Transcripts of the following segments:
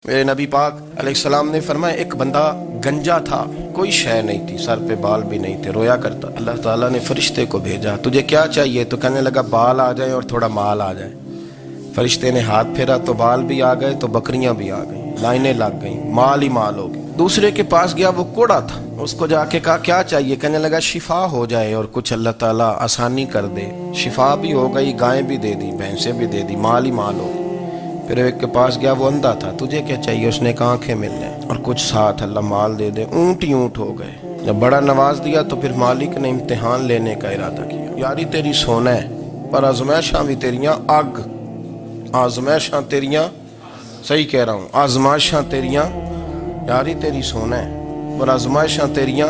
میرے نबी पाक अलैहिस्सलाम ने फरमाया, एक बंदा गंजा था, कोई शय नहीं थी, सर पे बाल भी नहीं थे, रोया करता। अल्लाह ताला ने फरिश्ते को भेजा, तुझे क्या चाहिए? तो कहने लगा बाल आ जाए और थोड़ा माल आ जाए। फरिश्ते ने हाथ फेरा तो बाल भी आ गए, तो बकरियां भी आ गई, लाइनें लग गई, माल ही माल हो गई। दूसरे के पास गया, वो कोड़ा था, उसको जाके कहा क्या चाहिए? कहने लगा शिफा हो जाए और कुछ अल्लाह ताला आसानी कर दे। शिफा भी हो गई, गायें भी दे दी, भैंसें भी दे दी, माल ही माल हो गई। फिर एक के पास गया, वो अंधा था, तुझे क्या चाहिए? उसने कहा आंखें मिल जाए और कुछ साथ अल्लाह माल दे दे। ऊंट ही ऊंट हो गए। जब बड़ा नवाज दिया तो फिर मालिक ने इम्तिहान लेने का इरादा किया। यारी तेरी सोना है पर आजमाइशां भी तेरियां अग, आजमाइशां तेरियां, सही कह रहा हूँ, आजमाइशां तेरियां, यारी तेरी सोना है पर आजमाइशां तेरियां,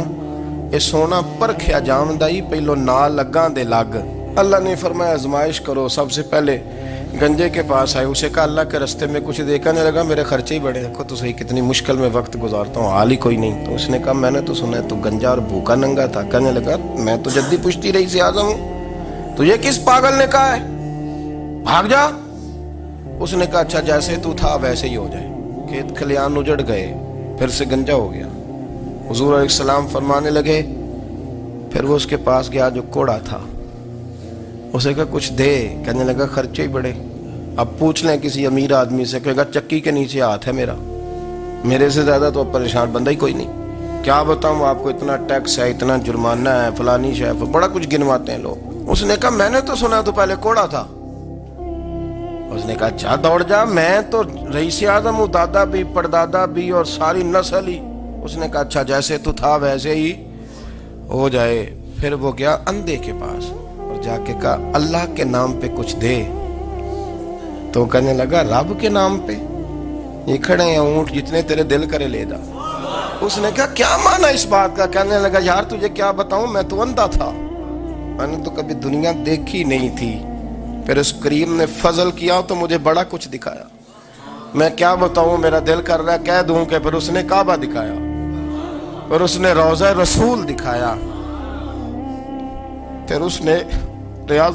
ये सोना परखिया जामदा ही पहलो ना लगा दे लग। अल्लाह ने फरमाया आजमाइश करो। सबसे पहले गंजे के पास आए, उसे कहा अल्लाह के रस्ते में कुछ देखा नहीं लगा, मेरे खर्चे ही बड़े, देखो तो सही कितनी मुश्किल में वक्त गुजारता हूँ, हाल ही कोई नहीं। तो उसने कहा मैंने तो सुना है तू गंजा और भूखा नंगा था। कहने लगा मैं तो जद्दी पुश्ती रही से आजम हूँ, तुझे किस पागल ने कहा है भाग जा? उसने कहा अच्छा जैसे तू था वैसे ही हो जाए। खेत खलियान उजड़ गए, फिर से गंजा हो गया। हुजूर अलैहिस्सलाम फरमाने लगे, फिर वो उसके पास गया जो कोड़ा था, उसे कहा कुछ दे। कहने लगा खर्चे ही बड़े, अब पूछ लें किसी अमीर आदमी से, कहेगा चक्की के नीचे हाथ है मेरा, मेरे से ज्यादा तो परेशान बंदा ही कोई नहीं। क्या बताऊं आपको, इतना टैक्स है, इतना जुर्माना है, फलानी शय, बड़ा कुछ गिनवाते हैं लोग। उसने कहा मैंने तो सुना तो पहले कोड़ा था। उसने कहा अच्छा दौड़ जा, मैं तो रईस आजम हूँ, दादा भी परदादा भी और सारी नस्ल ही। उसने कहा अच्छा जैसे तू था वैसे ही हो जाए। फिर वो गया अंधे के पास और जाके कहा अल्लाह के नाम पे कुछ दे। तो कहने लगा रब के नाम पे? ये खड़े हैं ऊंट, जितने तेरे दिल करे ले जा। उसने कहा क्या माना इस बात का? कहने लगा यार तुझे क्या बताऊं, मैं तो अंधा था, मैंने तो कभी दुनिया देखी नहीं थी, फिर उस करीम ने फजल किया तो मुझे बड़ा कुछ दिखाया। मैं क्या बताऊं, मेरा दिल कर रहा है कह दूं कि फिर उसने काबा दिखाया, फिर उसने रोज़ा रसूल दिखाया, फिर उसने रियाज